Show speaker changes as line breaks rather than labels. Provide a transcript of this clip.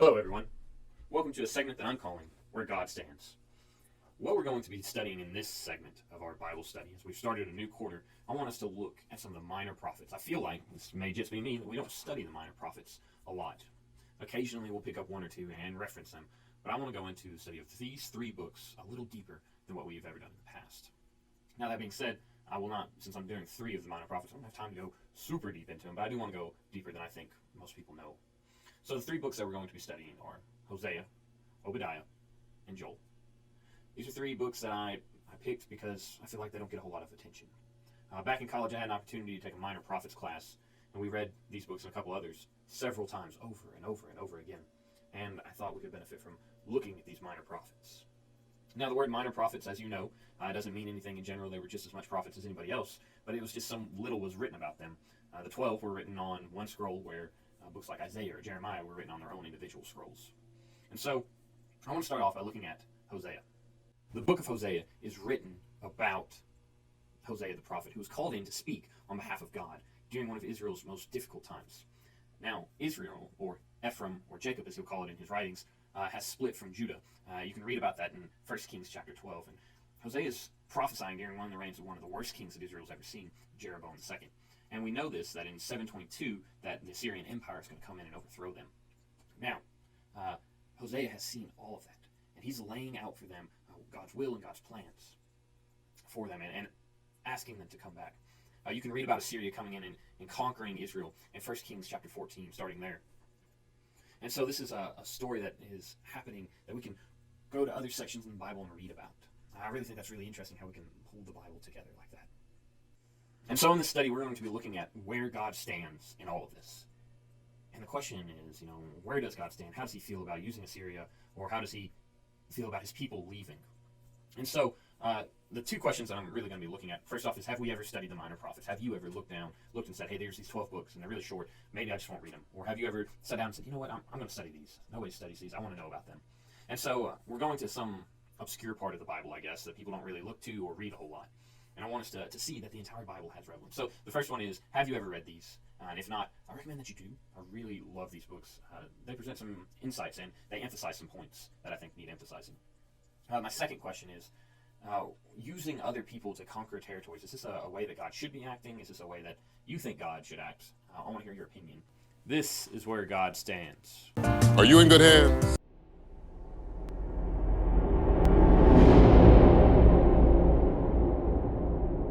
Hello, everyone. Welcome to a segment that I'm calling Where God Stands. What we're going to be studying in this segment of our Bible study, as we've started a new quarter, I want us to look at some of the minor prophets. I feel like, this may just be me, that we don't study the minor prophets a lot. Occasionally we'll pick up one or two and reference them, but I want to go into the study of these three books a little deeper than what we've ever done in the past. Now, that being said, I will not, since I'm doing three of the minor prophets, I don't have time to go super deep into them, but I do want to go deeper than I think most people know. So the three books that we're going to be studying are Hosea, Obadiah, and Joel. These are three books that I picked because I feel like they don't get a whole lot of attention. Back in college, I had an opportunity to take a minor prophets class, and we read these books and a couple others several times over and over and over again. And I thought we could benefit from looking at these minor prophets. Now, the word minor prophets, as you know, doesn't mean anything in general. They were just as much prophets as anybody else, but it was just some little was written about them. The 12 were written on one scroll, where books like Isaiah or Jeremiah were written on their own individual scrolls. And so I want to start off by looking at Hosea. The book of Hosea is written about Hosea the prophet, who was called in to speak on behalf of God during one of Israel's most difficult times. Now, Israel, or Ephraim, or Jacob as he'll call it in his writings, has split from Judah. You can read about that in 1 Kings chapter 12. And Hosea is prophesying during one of the reigns of one of the worst kings that Israel's ever seen, Jeroboam II. And we know this, that in 722, that the Assyrian Empire is going to come in and overthrow them. Now, Hosea has seen all of that, and he's laying out for them God's will and God's plans for them, and asking them to come back. You can read about Assyria coming in and conquering Israel in 1 Kings chapter 14, starting there. And so this is a story that is happening that we can go to other sections in the Bible and read about. I really think that's really interesting, how we can hold the Bible together like that. And so in this study, we're going to be looking at where God stands in all of this. And the question is, where does God stand? How does he feel about using Assyria? Or how does he feel about his people leaving? And so the two questions that I'm really going to be looking at, first off, is have we ever studied the minor prophets? Have you ever looked and said, hey, there's these 12 books, and they're really short. Maybe I just won't read them. Or have you ever sat down and said, you know what, I'm going to study these. Nobody studies these. I want to know about them. And so we're going to some obscure part of the Bible, I guess, that people don't really look to or read a whole lot. And I want us to see that the entire Bible has relevance. So the first one is, have you ever read these? And if not, I recommend that you do. I really love these books. They present some insights, and they emphasize some points that I think need emphasizing. My second question is, using other people to conquer territories. Is this a way that God should be acting? Is this a way that you think God should act? I want to hear your opinion. This is where God stands.
Are you in good hands?